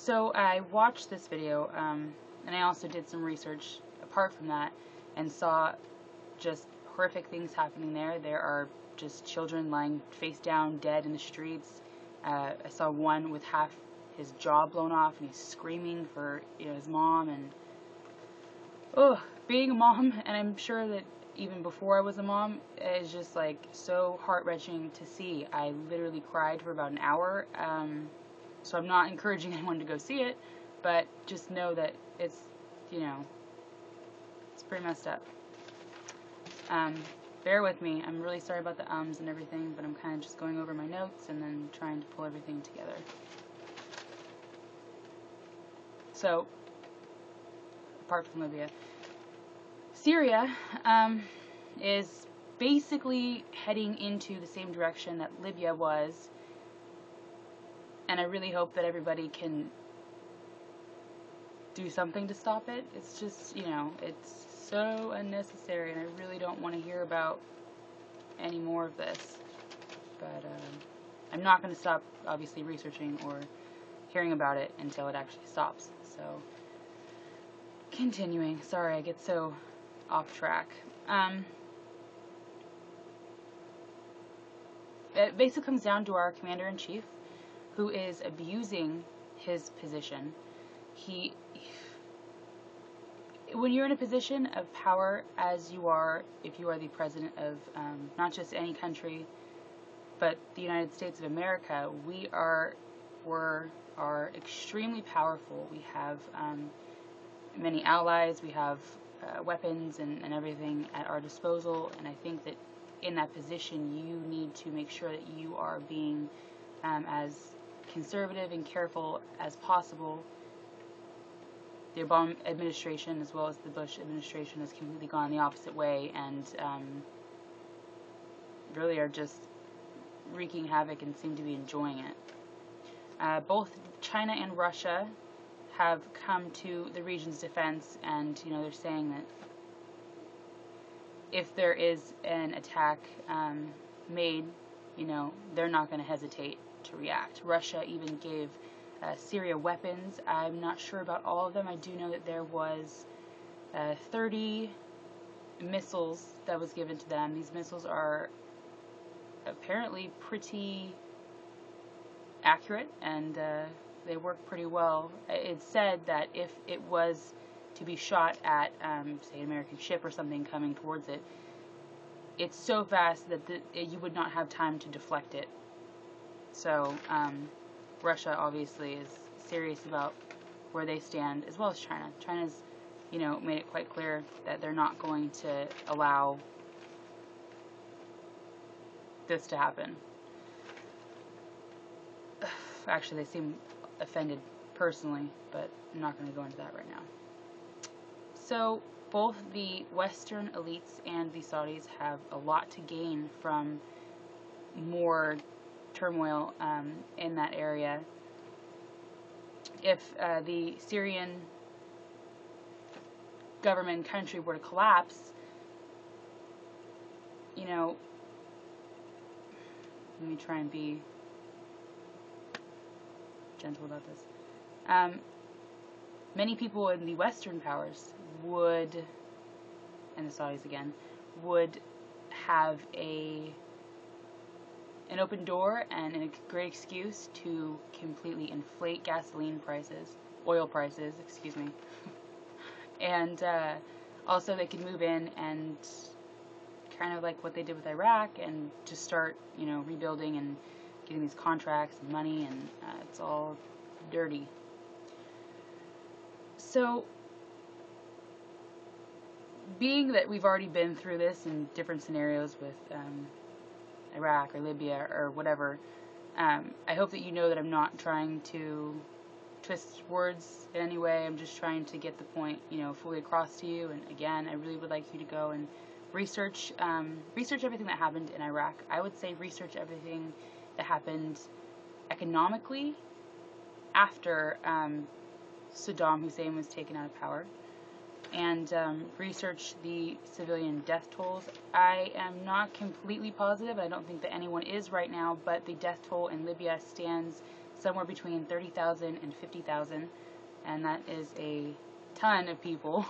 So I watched this video, and I also did some research apart from that, and saw just horrific things happening there. There are just children lying face down, dead in the streets. I saw one with half his jaw blown off, and he's screaming for his mom. And being a mom, and I'm sure that even before I was a mom, is just like so heart-wrenching to see. I literally cried for about an hour. So I'm not encouraging anyone to go see it, but just know that it's it's pretty messed up. Bear with me. I'm really sorry about the ums and everything, but I'm kind of just going over my notes and then trying to pull everything together. So, apart from Libya, Syria is basically heading into the same direction that Libya was, and I really hope that everybody can do something to stop it. It's just, it's so unnecessary, and I really don't want to hear about any more of this. But I'm not going to stop, obviously, researching or hearing about it until it actually stops. So, continuing. Sorry, I get so off track. It basically comes down to our commander-in-chief, who is abusing his position. When you're in a position of power, as you are, if you are the president of not just any country, but the United States of America, we are extremely powerful. We have many allies. We have weapons and everything at our disposal. And I think that in that position, you need to make sure that you are being as conservative and careful as possible. The Obama administration, as well as the Bush administration, has completely gone the opposite way, and really are just wreaking havoc and seem to be enjoying it. Both China and Russia have come to the region's defense, and they're saying that if there is an attack made, they're not going to hesitate to react. Russia even gave Syria weapons. I'm not sure about all of them. I do know that there was 30 missiles that was given to them. These missiles are apparently pretty accurate, and they work pretty well. It's said that if it was to be shot at, say, an American ship or something coming towards it, it's so fast that you would not have time to deflect it. So, Russia obviously is serious about where they stand, as well as China. China's, made it quite clear that they're not going to allow this to happen. Actually, they seem offended personally, but I'm not going to go into that right now. So, both the Western elites and the Saudis have a lot to gain from more turmoil in that area. If the Syrian government and country were to collapse, let me try and be gentle about this. Many people in the Western powers would, and the Saudis again, would have an open door and a great excuse to completely inflate gasoline prices, oil prices, excuse me. And also they could move in and kind of like what they did with Iraq and just start, rebuilding and getting these contracts and money, and it's all dirty. So, being that we've already been through this in different scenarios with Iraq or Libya or whatever, I hope that you know that I'm not trying to twist words in any way. I'm just trying to get the point, fully across to you. And again, I really would like you to go and research everything that happened in Iraq. I would say research everything that happened economically after Saddam Hussein was taken out of power, and research the civilian death tolls. I am not completely positive, I don't think that anyone is right now, but the death toll in Libya stands somewhere between 30,000 and 50,000, and that is a ton of people.